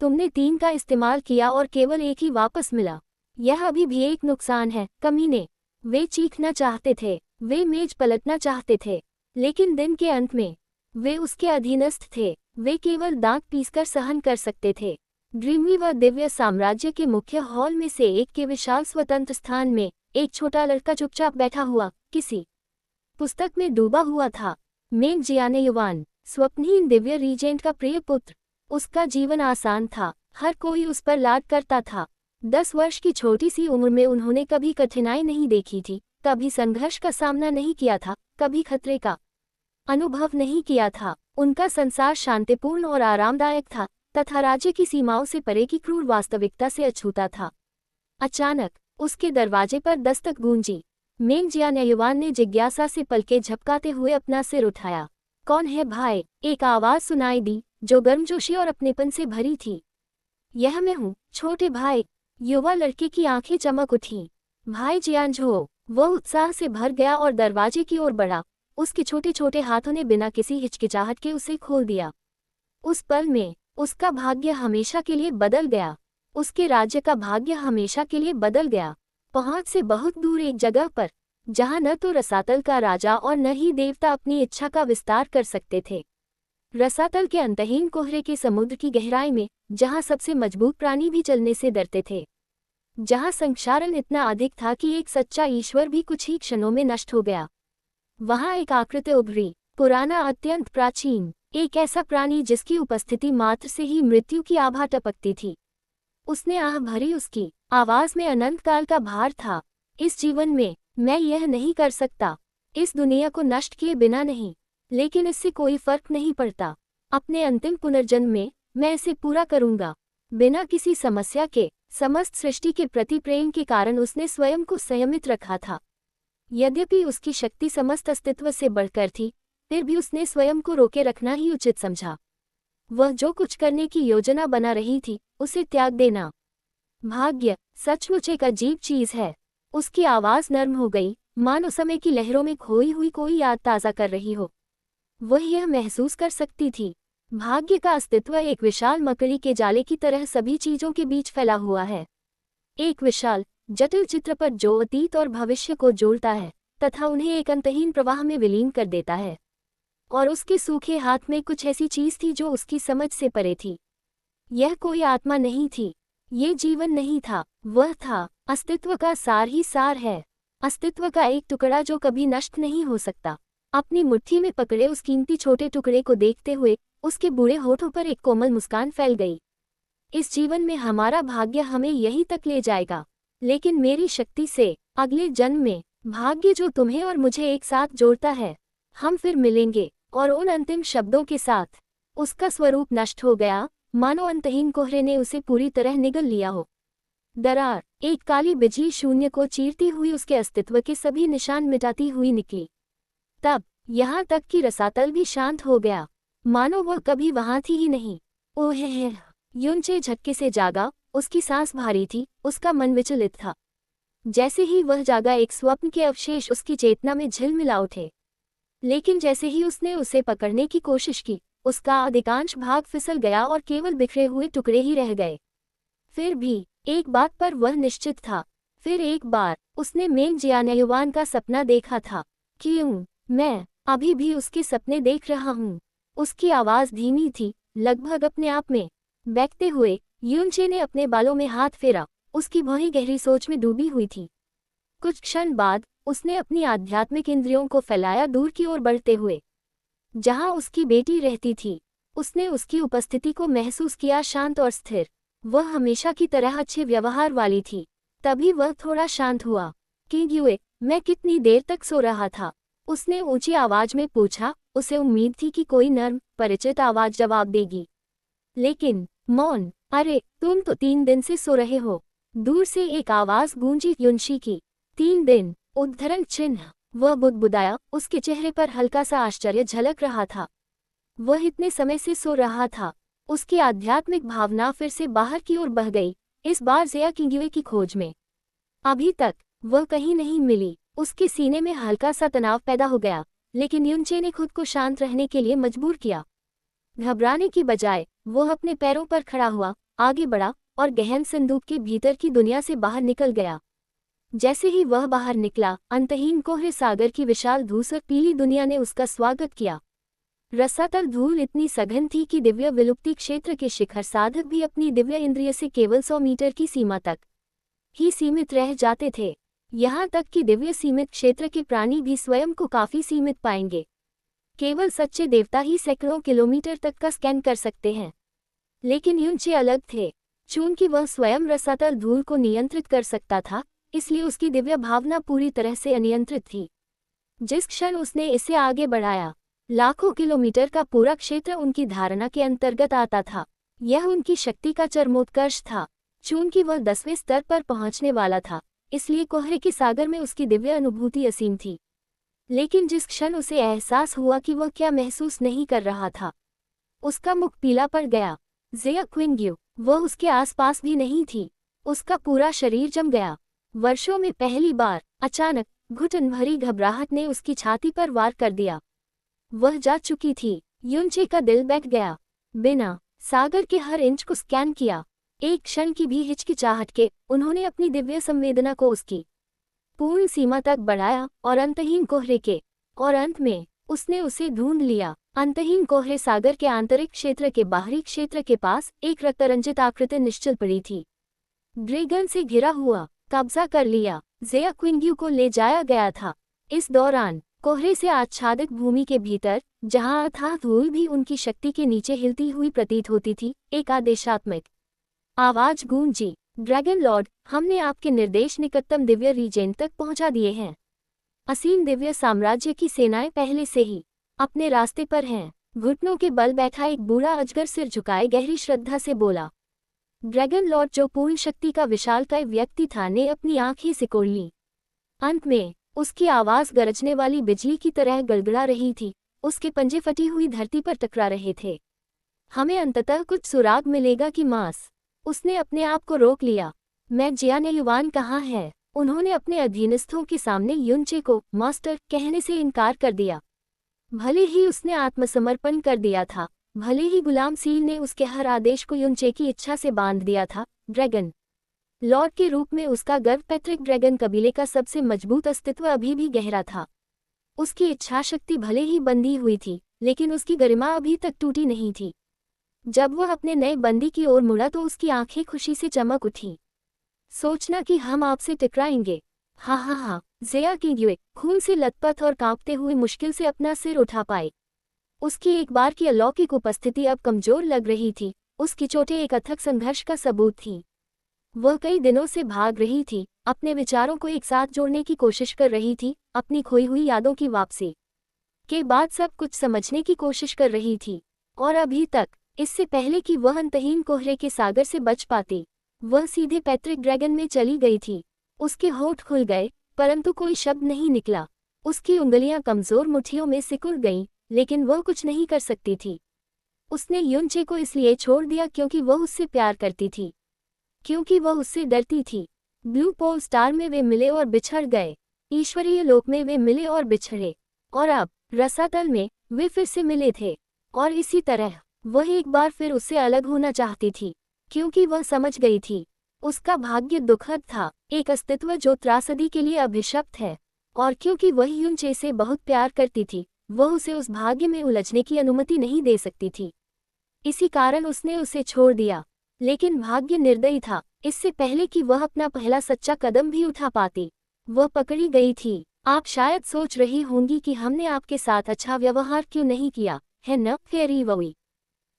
तुमने 3 का इस्तेमाल किया और केवल एक ही वापस मिला। यह अभी भी एक नुकसान है, कमीने। वे चीखना चाहते थे, वे मेज पलटना चाहते थे, लेकिन दिन के अंत में वे उसके अधीनस्थ थे। वे केवल दांत पीसकर सहन कर सकते थे। ड्रीमवी व दिव्य साम्राज्य के मुख्य हॉल में से एक के विशाल स्वतंत्र स्थान में एक छोटा लड़का चुपचाप बैठा हुआ किसी पुस्तक में डूबा हुआ था। मेंग जियानयुआन, स्वप्नहीन दिव्य रीजेंट का प्रिय पुत्र। उसका जीवन आसान था, हर कोई उस पर लाड करता था। 10 वर्ष की छोटी सी उम्र में उन्होंने कभी कठिनाई नहीं देखी थी, कभी संघर्ष का सामना नहीं किया था, कभी खतरे का अनुभव नहीं किया था। उनका संसार शांतिपूर्ण और आरामदायक था, तथा राज्य की सीमाओं से परे की क्रूर वास्तविकता से अछूता था। अचानक उसके दरवाजे पर दस्तक गूंजी। मेंग जियानयुआन ने जिज्ञासा से पलके झपकाते हुए अपना सिर उठाया। कौन है भाई? एक आवाज सुनाई दी जो गर्मजोशी और अपनेपन से भरी थी। यह मैं हूँ, छोटे भाई। युवा लड़के की आंखें चमक उठीं। भाई जियानझो। वह उत्साह से भर गया और दरवाजे की ओर बढ़ा। उसके छोटे छोटे हाथों ने बिना किसी हिचकिचाहट के उसे खोल दिया। उस पल में उसका भाग्य हमेशा के लिए बदल गया। उसके राज्य का भाग्य हमेशा के लिए बदल गया। पहुंच से बहुत दूर एक जगह पर, जहां न तो रसातल का राजा और न ही देवता अपनी इच्छा का विस्तार कर सकते थे। रसातल के अंतहीन कोहरे के समुद्र की गहराई में, जहां सबसे मजबूत प्राणी भी चलने से डरते थे, जहां संक्षारण इतना अधिक था कि एक सच्चा ईश्वर भी कुछ ही क्षणों में नष्ट हो गया, वहां एक आकृति उभरी, पुराना, अत्यंत प्राचीन, एक ऐसा प्राणी जिसकी उपस्थिति मात्र से ही मृत्यु की आभा टपकती थी। उसने आह भरी, उसकी आवाज में अनंत काल का भार था। इस जीवन में मैं यह नहीं कर सकता, इस दुनिया को नष्ट किए बिना नहीं, लेकिन इससे कोई फर्क नहीं पड़ता। अपने अंतिम पुनर्जन्म में मैं इसे पूरा करूंगा। बिना किसी समस्या के समस्त सृष्टि के प्रति प्रेम के कारण उसने स्वयं को संयमित रखा था। यद्यपि उसकी शक्ति समस्त अस्तित्व से बढ़कर थी, फिर भी उसने स्वयं को रोके रखना ही उचित समझा। वह जो कुछ करने की योजना बना रही थी, उसे त्याग देना। भाग्य सचमुच एक अजीब चीज है। उसकी आवाज नर्म हो गई, मानो समय की लहरों में खोई हुई कोई याद ताज़ा कर रही हो। वह यह महसूस कर सकती थी, भाग्य का अस्तित्व एक विशाल मकड़ी के जाले की तरह सभी चीजों के बीच फैला हुआ है। एक विशाल जटिल चित्र पर जो अतीत और भविष्य को जोड़ता है तथा उन्हें एक अंतहीन प्रवाह में विलीन कर देता है। और उसके सूखे हाथ में कुछ ऐसी चीज थी जो उसकी समझ से परे थी। यह कोई आत्मा नहीं थी, ये जीवन नहीं था, वह था अस्तित्व का सार ही सार है। अस्तित्व का एक टुकड़ा जो कभी नष्ट नहीं हो सकता। अपनी मुट्ठी में पकड़े उस कीमती छोटे टुकड़े को देखते हुए उसके बूढ़े होठों पर एक कोमल मुस्कान फैल गई। इस जीवन में हमारा भाग्य हमें यहीं तक ले जाएगा, लेकिन मेरी शक्ति से अगले जन्म में भाग्य जो तुम्हें और मुझे एक साथ जोड़ता है, हम फिर मिलेंगे। और उन अंतिम शब्दों के साथ उसका स्वरूप नष्ट हो गया, मानो अंतहीन कोहरे ने उसे पूरी तरह निगल लिया हो। दरार एक काली बिजली शून्य को चीरती हुई उसके अस्तित्व के सभी निशान मिटाती हुई निकली। तब यहाँ तक कि रसातल भी शांत हो गया, मानो वह कभी वहां थी ही नहीं। ओहे! युनचे झटके से जागा, उसकी सांस भारी थी, उसका मन विचलित था। जैसे ही वह जागा, एक स्वप्न के अवशेष उसकी चेतना में झिलमिला उठे। लेकिन जैसे ही उसने उसे पकड़ने की कोशिश की, उसका अधिकांश भाग फिसल गया और केवल बिखरे हुए टुकड़े ही रह गए। फिर भी एक बात पर वह निश्चित था, फिर एक बार उसने मेंग जियानयुआन का सपना देखा था। क्यों? मैं अभी भी उसके सपने देख रहा हूँ। उसकी आवाज़ धीमी थी, लगभग अपने आप में बहकते हुए। युनचे ने अपने बालों में हाथ फेरा, उसकी भौहें गहरी सोच में डूबी हुई थी। कुछ क्षण बाद उसने अपनी आध्यात्मिक इंद्रियों को फैलाया, दूर की ओर बढ़ते हुए जहां उसकी बेटी रहती थी। उसने उसकी उपस्थिति को महसूस किया, शांत और स्थिर। वह हमेशा की तरह अच्छे व्यवहार वाली थी। तभी वह थोड़ा शांत हुआ। किंग्युए, मैं कितनी देर तक सो रहा था? उसने ऊंची आवाज में पूछा। उसे उम्मीद थी कि कोई नर्म, परिचित आवाज जवाब देगी, लेकिन मौन। अरे, तुम तो 3 दिन से सो रहे हो, दूर से एक आवाज गूंजी, युनशी की। 3 दिन? उद्धरण चिन्ह। वह बुदबुदाया, उसके चेहरे पर हल्का सा आश्चर्य झलक रहा था। वह इतने समय से सो रहा था। उसकी आध्यात्मिक भावना फिर से बाहर की ओर बह गई, इस बार ज़ेया किंग्युए की खोज में। अभी तक वह कहीं नहीं मिली। उसके सीने में हल्का सा तनाव पैदा हो गया, लेकिन युनचे ने खुद को शांत रहने के लिए मजबूर किया। घबराने की बजाय वह अपने पैरों पर खड़ा हुआ, आगे बढ़ा और गहन संदूक के भीतर की दुनिया से बाहर निकल गया। जैसे ही वह बाहर निकला, अंतहीन कोहरे सागर की विशाल धूसर पीली दुनिया ने उसका स्वागत किया। रसातल धूल इतनी सघन थी कि दिव्य विलुप्ति क्षेत्र के शिखर साधक भी अपनी दिव्य इंद्रिय से केवल 100 मीटर की सीमा तक ही सीमित रह जाते थे। यहाँ तक कि दिव्य सीमित क्षेत्र के प्राणी भी स्वयं को काफी सीमित पाएंगे। केवल सच्चे देवता ही सैकड़ों किलोमीटर तक का स्कैन कर सकते हैं। लेकिन युनचे अलग थे। चूंकि वह स्वयं रसातल धूल को नियंत्रित कर सकता था, इसलिए उसकी दिव्य भावना पूरी तरह से अनियंत्रित थी। जिस क्षण उसने इसे आगे बढ़ाया, लाखों किलोमीटर का पूरा क्षेत्र उनकी धारणा के अंतर्गत आता था। यह उनकी शक्ति का चरमोत्कर्ष था। चूंकि वह 10वें स्तर पर पहुंचने वाला था, इसलिए कोहरे के सागर में उसकी दिव्य अनुभूति असीम थी। लेकिन जिस क्षण उसे एहसास हुआ कि वह क्या महसूस नहीं कर रहा था, उसका मुख पीला पड़ गया। ज़ेया क्विंग्यू, वह उसके आसपास भी नहीं थी। उसका पूरा शरीर जम गया। वर्षों में पहली बार अचानक घुटन भरी घबराहट ने उसकी छाती पर वार कर दिया। वह जा चुकी थी। युनचे का दिल बैठ गया। बिना सागर के हर इंच को स्कैन किया। एक क्षण की भी हिचकिचाहट के उन्होंने अपनी दिव्य संवेदना को उसकी पूर्ण सीमा तक बढ़ाया और अंतहीन कोहरे के और अंत में उसने उसे ढूंढ लिया। अंतहीन कोहरे सागर के आंतरिक क्षेत्र के बाहरी क्षेत्र के पास एक रक्तरंजित आकृति निश्चल पड़ी थी। ड्रैगन से घिरा हुआ, कब्जा कर लिया। ज़ेया क्विंग्यू को ले जाया गया था। इस दौरान कोहरे से आच्छादित भूमि के भीतर, जहां अथाह धूल भी उनकी शक्ति के नीचे हिलती हुई प्रतीत होती थी, एक आदेशात्मक आवाज गूंजी। ड्रैगन लॉर्ड, हमने आपके निर्देश निकटतम दिव्य रीजन तक पहुंचा दिए हैं। असीम दिव्य साम्राज्य की सेनाएं पहले से ही अपने रास्ते पर हैं। घुटनों के बल बैठा एक बूढ़ा अजगर सिर झुकाए गहरी श्रद्धा से बोला। ड्रैगन लॉर्ड, जो पूर्ण शक्ति का विशालकाय व्यक्ति था, ने अपनी आंखें सिकोड़ ली। अंत में उसकी आवाज गरजने वाली बिजली की तरह गड़गड़ा रही थी। उसके पंजे फटी हुई धरती पर टकरा रहे थे। हमें अंततः कुछ सुराग मिलेगा कि मांस? उसने अपने आप को रोक लिया। मैं जियानयुआन कहाँ है? उन्होंने अपने अधीनस्थों के सामने युनचे को मास्टर कहने से इनकार कर दिया। भले ही उसने आत्मसमर्पण कर दिया था, भले ही गुलाम सील ने उसके हर आदेश को युनचे की इच्छा से बांध दिया था, ड्रैगन लॉर्ड के रूप में उसका गर्व पैट्रिक ड्रैगन कबीले का सबसे मजबूत अस्तित्व अभी भी गहरा था। उसकी इच्छाशक्ति भले ही बंधी हुई थी, लेकिन उसकी गरिमा अभी तक टूटी नहीं थी। जब वह अपने नए बंदी की ओर मुड़ा तो उसकी आंखें खुशी से चमक उठी। सोचना कि हम आपसे टकराएंगे। हाँ हाँ हाँ। ज़ेया किंग्युए खून से लथपथ और कांपते हुए मुश्किल से अपना सिर उठा पाए। उसकी एक बार की अलौकिक उपस्थिति अब कमजोर लग रही थी। उसकी चोटें एक अथक संघर्ष का सबूत थीं। वह कई दिनों से भाग रही थी, अपने विचारों को एक साथ जोड़ने की कोशिश कर रही थी, अपनी खोई हुई यादों की वापसी के बाद सब कुछ समझने की कोशिश कर रही थी। और अभी तक, इससे पहले कि वह अंतहीन कोहरे के सागर से बच पाती, वह सीधे पैट्रिक ड्रैगन में चली गई थी। उसके होठ खुल गए, परंतु कोई शब्द नहीं निकला। उसकी उंगलियां कमजोर मुट्ठियों में सिकुड़ गईं, लेकिन वह कुछ नहीं कर सकती थी। उसने युनचे को इसलिए छोड़ दिया क्योंकि वह उससे प्यार करती थी, क्योंकि वह उससे डरती थी। ब्लू पोल स्टार में वे मिले और बिछड़ गए। ईश्वरीय लोक में वे मिले और बिछड़े। और अब रसातल में वे फिर से मिले थे। और इसी तरह वह एक बार फिर उससे अलग होना चाहती थी, क्योंकि वह समझ गई थी उसका भाग्य दुखद था, एक अस्तित्व जो त्रासदी के लिए अभिशप्त है। और क्योंकि वह युनचे से बहुत प्यार करती थी, वह उसे उस भाग्य में उलझने की अनुमति नहीं दे सकती थी। इसी कारण उसने उसे छोड़ दिया। लेकिन भाग्य निर्दयी था, इससे पहले कि वह अपना पहला सच्चा कदम भी उठा पाती, वह पकड़ी गई थी। आप शायद सोच रही होंगी कि हमने आपके साथ अच्छा व्यवहार क्यों नहीं किया, है न फेरी वोई।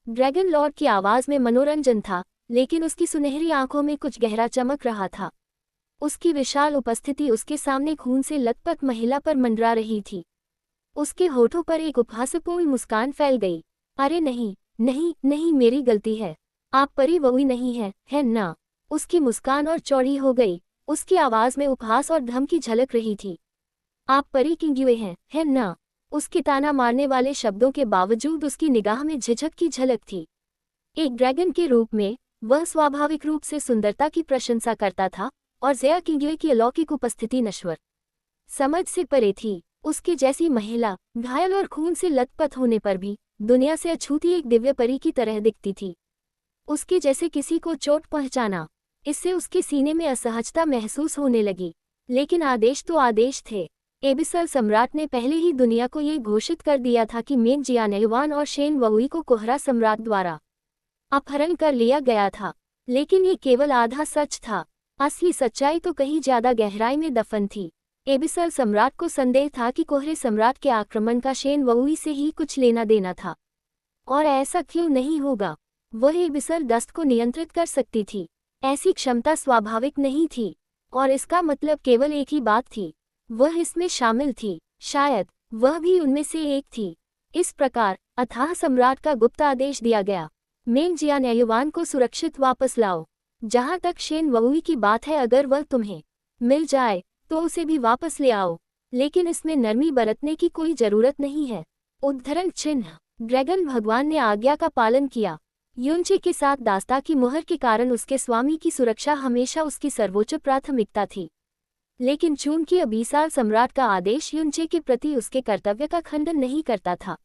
ड्रैगन लॉर्ड की आवाज में मनोरंजन था, लेकिन उसकी सुनहरी आंखों में कुछ गहरा चमक रहा था। उसकी विशाल उपस्थिति उसके सामने खून से लथपथ महिला पर मंडरा रही थी। उसके होठों पर एक उपहासपूर्ण मुस्कान फैल गई। अरे नहीं, नहीं, नहीं, मेरी गलती है। आप परी वोई नहीं है ना? उसकी मुस्कान और चौड़ी हो गई, उसकी आवाज में उपहास और धमकी झलक रही थी। आप परी किंग्युए है ना? उसके ताना मारने वाले शब्दों के बावजूद उसकी निगाह में झिझक की झलक थी। एक ड्रैगन के रूप में वह स्वाभाविक रूप से सुंदरता की प्रशंसा करता था, और ज़ेया किंग्युए की अलौकिक उपस्थिति नश्वर समझ से परे थी। उसके जैसी महिला, घायल और खून से लथपथ होने पर भी दुनिया से अछूती एक दिव्य परी की तरह दिखती थी। उसके जैसे किसी को चोट पहुंचाना, इससे उसके सीने में असहजता महसूस होने लगी। लेकिन आदेश तो आदेश थे। एबिसल सम्राट ने पहले ही दुनिया को ये घोषित कर दिया था कि मेंग जियानयुआन और शेन वुई को कोहरा सम्राट द्वारा अपहरण कर लिया गया था। लेकिन ये केवल आधा सच था, असली सच्चाई तो कहीं ज्यादा गहराई में दफन थी। एबिसल सम्राट को संदेह था कि कोहरे सम्राट के आक्रमण का शेन वुई से ही कुछ लेना देना था। और ऐसा क्यों नहीं होगा? वह एबिसल दस्त को नियंत्रित कर सकती थी, ऐसी क्षमता स्वाभाविक नहीं थी। और इसका मतलब केवल एक ही बात थी, वह इसमें शामिल थी, शायद वह भी उनमें से एक थी। इस प्रकार अथाह सम्राट का गुप्त आदेश दिया गया, मेंग जियानयुआन को सुरक्षित वापस लाओ। जहां तक शेन वुई की बात है, अगर वह तुम्हें मिल जाए तो उसे भी वापस ले आओ, लेकिन इसमें नरमी बरतने की कोई जरूरत नहीं है। उद्धरण चिन्ह। ड्रैगन भगवान ने आज्ञा का पालन किया। युनचे के साथ दास्ता की मुहर के कारण उसके स्वामी की सुरक्षा हमेशा उसकी सर्वोच्च प्राथमिकता थी। लेकिन चूंकि अबीसाल सम्राट का आदेश युनचे के प्रति उसके कर्तव्य का खंडन नहीं करता था,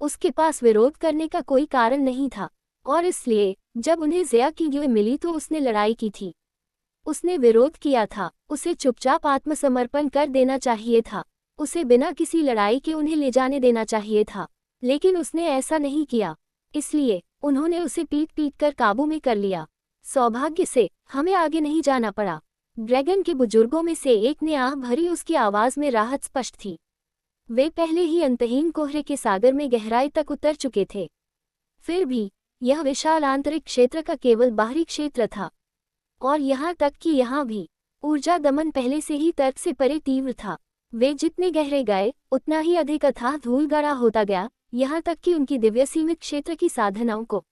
उसके पास विरोध करने का कोई कारण नहीं था। और इसलिए जब उन्हें ज़ेया किंग्युए मिली तो उसने लड़ाई की थी, उसने विरोध किया था। उसे चुपचाप आत्मसमर्पण कर देना चाहिए था, उसे बिना किसी लड़ाई के उन्हें ले जाने देना चाहिए था। लेकिन उसने ऐसा नहीं किया, इसलिए उन्होंने उसे पीट पीट कर काबू में कर लिया। सौभाग्य से हमें आगे नहीं जाना पड़ा। ड्रैगन के बुजुर्गों में से एक ने आह भरी, उसकी आवाज में राहत स्पष्ट थी। वे पहले ही अंतहीन कोहरे के सागर में गहराई तक उतर चुके थे। फिर भी यह विशाल आंतरिक क्षेत्र का केवल बाहरी क्षेत्र था, और यहाँ तक कि यहाँ भी ऊर्जा दमन पहले से ही तर्क से परे तीव्र था। वे जितने गहरे गए उतना ही अधिक अथाह धूल गड़ा होता गया, यहाँ तक कि उनकी दिव्य सीमित क्षेत्र की साधनाओं को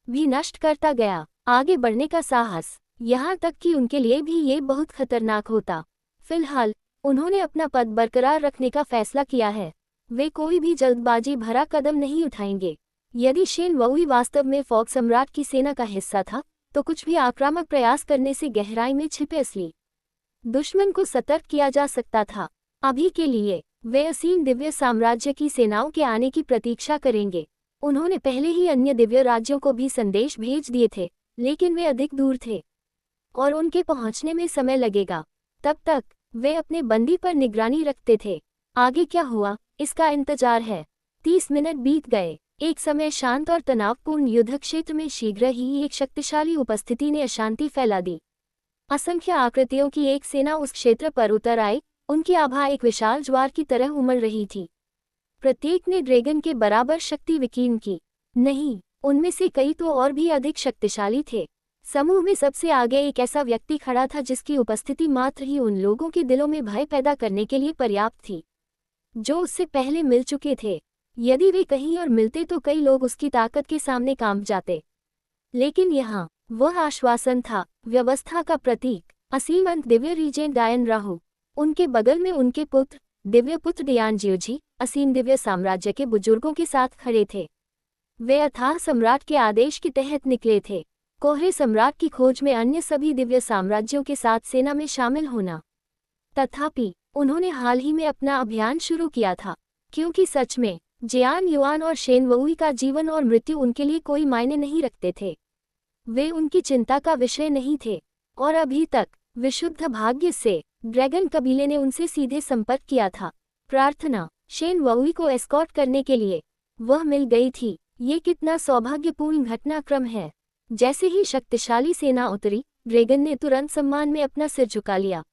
भी नष्ट करता गया। आगे बढ़ने का साहस, यहाँ तक कि उनके लिए भी ये बहुत खतरनाक होता। फिलहाल उन्होंने अपना पद बरकरार रखने का फैसला किया है। वे कोई भी जल्दबाजी भरा कदम नहीं उठाएंगे। यदि शेन वुई वास्तव में फॉग सम्राट की सेना का हिस्सा था, तो कुछ भी आक्रामक प्रयास करने से गहराई में छिपे असली दुश्मन को सतर्क किया जा सकता था। अभी के लिए वे असीम दिव्य साम्राज्य की सेनाओं के आने की प्रतीक्षा करेंगे। उन्होंने पहले ही अन्य दिव्य राज्यों को भी संदेश भेज दिए थे, लेकिन वे अधिक दूर थे और उनके पहुंचने में समय लगेगा। तब तक वे अपने बंदी पर निगरानी रखते थे। आगे क्या हुआ, इसका इंतजार है। 30 मिनट बीत गए। एक समय शांत और तनावपूर्ण युद्ध क्षेत्र में शीघ्र ही एक शक्तिशाली उपस्थिति ने अशांति फैला दी। असंख्य आकृतियों की एक सेना उस क्षेत्र पर उतर आई, उनकी आभा एक विशाल ज्वार की तरह उमड़ रही थी। प्रत्येक ने ड्रैगन के बराबर शक्ति विकीर्ण की। नहीं, उनमें से कई तो और भी अधिक शक्तिशाली थे। समूह में सबसे आगे एक ऐसा व्यक्ति खड़ा था जिसकी उपस्थिति मात्र ही उन लोगों के दिलों में भय पैदा करने के लिए पर्याप्त थी जो उससे पहले मिल चुके थे। यदि वे कहीं और मिलते तो कई लोग उसकी ताकत के सामने कांप जाते। लेकिन यहाँ वह आश्वासन था, व्यवस्था का प्रतीक, असीम अंत दिव्य रीजेंट डायन राहु। उनके बगल में उनके पुत्र, दिव्य पुत्र डियान जियोजी, असीम दिव्य साम्राज्य के बुजुर्गों के साथ खड़े थे। वे अथाह सम्राट के आदेश के तहत निकले थे, कोहरे सम्राट की खोज में अन्य सभी दिव्य साम्राज्यों के साथ सेना में शामिल होना। तथापि उन्होंने हाल ही में अपना अभियान शुरू किया था, क्योंकि सच में जियान युआन और शेन वुई का जीवन और मृत्यु उनके लिए कोई मायने नहीं रखते थे। वे उनकी चिंता का विषय नहीं थे। और अभी तक विशुद्ध भाग्य से ड्रैगन कबीले ने उनसे सीधे संपर्क किया था। प्रार्थना शेन वुई को एस्कॉर्ट करने के लिए वह मिल गई थी। ये कितना सौभाग्यपूर्ण घटनाक्रम है। जैसे ही शक्तिशाली सेना उतरी, ड्रैगन ने तुरंत सम्मान में अपना सिर झुका लिया।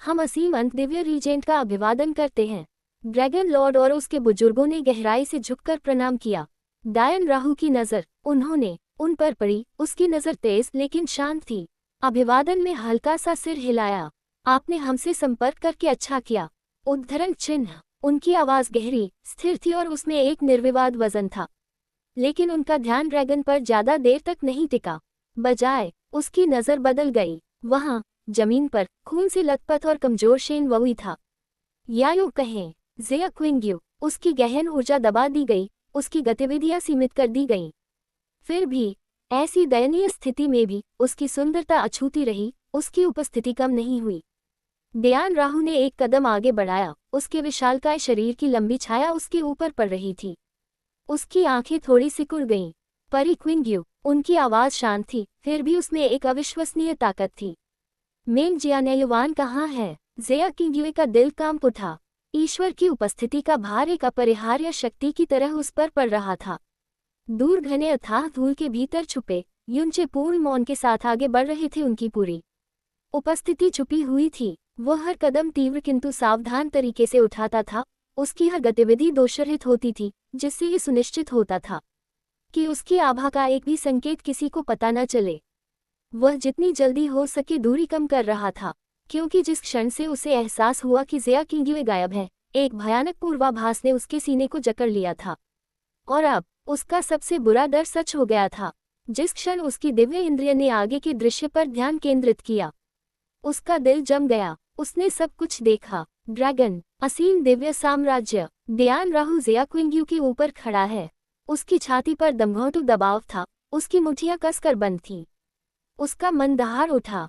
हम असीम अंत दिव्य रीजेंट का अभिवादन करते हैं। ड्रैगन लॉर्ड और उसके बुजुर्गों ने गहराई से झुककर प्रणाम किया। डायन राहु की नज़र उन्होंने उन पर पड़ी। उसकी नज़र तेज लेकिन शांत थी। अभिवादन में हल्का सा सिर हिलाया। आपने हमसे संपर्क करके अच्छा किया। उद्धरण चिन्ह। उनकी आवाज़ गहरी, स्थिर थी और उसमें एक निर्विवाद वजन था। लेकिन उनका ध्यान ड्रैगन पर ज्यादा देर तक नहीं टिका। बजाय उसकी नज़र बदल गई। वहां जमीन पर खून से लथपथ और कमजोर शेन वुई था, या यूं कहें ज़िया क्विंग्यू। उसकी गहन ऊर्जा दबा दी गई, उसकी गतिविधियां सीमित कर दी गईं। फिर भी ऐसी दयनीय स्थिति में भी उसकी सुंदरता अछूती रही। उसकी उपस्थिति कम नहीं हुई। डयान राहु ने एक कदम आगे बढ़ाया। उसके विशालकाय शरीर की लंबी छाया उसके ऊपर पड़ रही थी। उसकी आंखें थोड़ी सिकुड़ गईं। परी क्विंग्यू। उनकी आवाज़ शांत थी, फिर भी उसमें एक अविश्वसनीय ताकत थी। मेंग जियानेयुआन कहाँ है? ज़िया क्विंग्यू का दिल कांप उठा। ईश्वर की उपस्थिति का भार एक अपरिहार्य शक्ति की तरह उस पर पड़ रहा था। दूर घने अथाह धूल के भीतर छुपे युनचे पूर्ण मौन के साथ आगे बढ़ रहे थे। उनकी पूरी उपस्थिति छुपी हुई थी। वह हर कदम तीव्र किंतु सावधान तरीके से उठाता था। उसकी हर गतिविधि दोषरहित होती थी, जिससे ये सुनिश्चित होता था कि उसकी आभा का एक भी संकेत किसी को पता न चले। वह जितनी जल्दी हो सके दूरी कम कर रहा था, क्योंकि जिस क्षण से उसे एहसास हुआ कि ज़िया क्विंग्यू गायब है, एक भयानक पूर्वाभास ने उसके सीने को जकड़ लिया था। और अब उसका सबसे बुरा डर सच हो गया था। जिस क्षण उसकी दिव्य इंद्रिय ने आगे के दृश्य पर ध्यान केंद्रित किया, उसका दिल जम गया। उसने सब कुछ देखा। ड्रैगन, असीम दिव्य साम्राज्य। डयान राहु ज़िया क्विंग्यू के ऊपर खड़ा है। उसकी छाती पर दमघोंटू दबाव था। उसकी मुठ्ठियां कसकर बंद थीं। उसका मन दहाड़ उठा।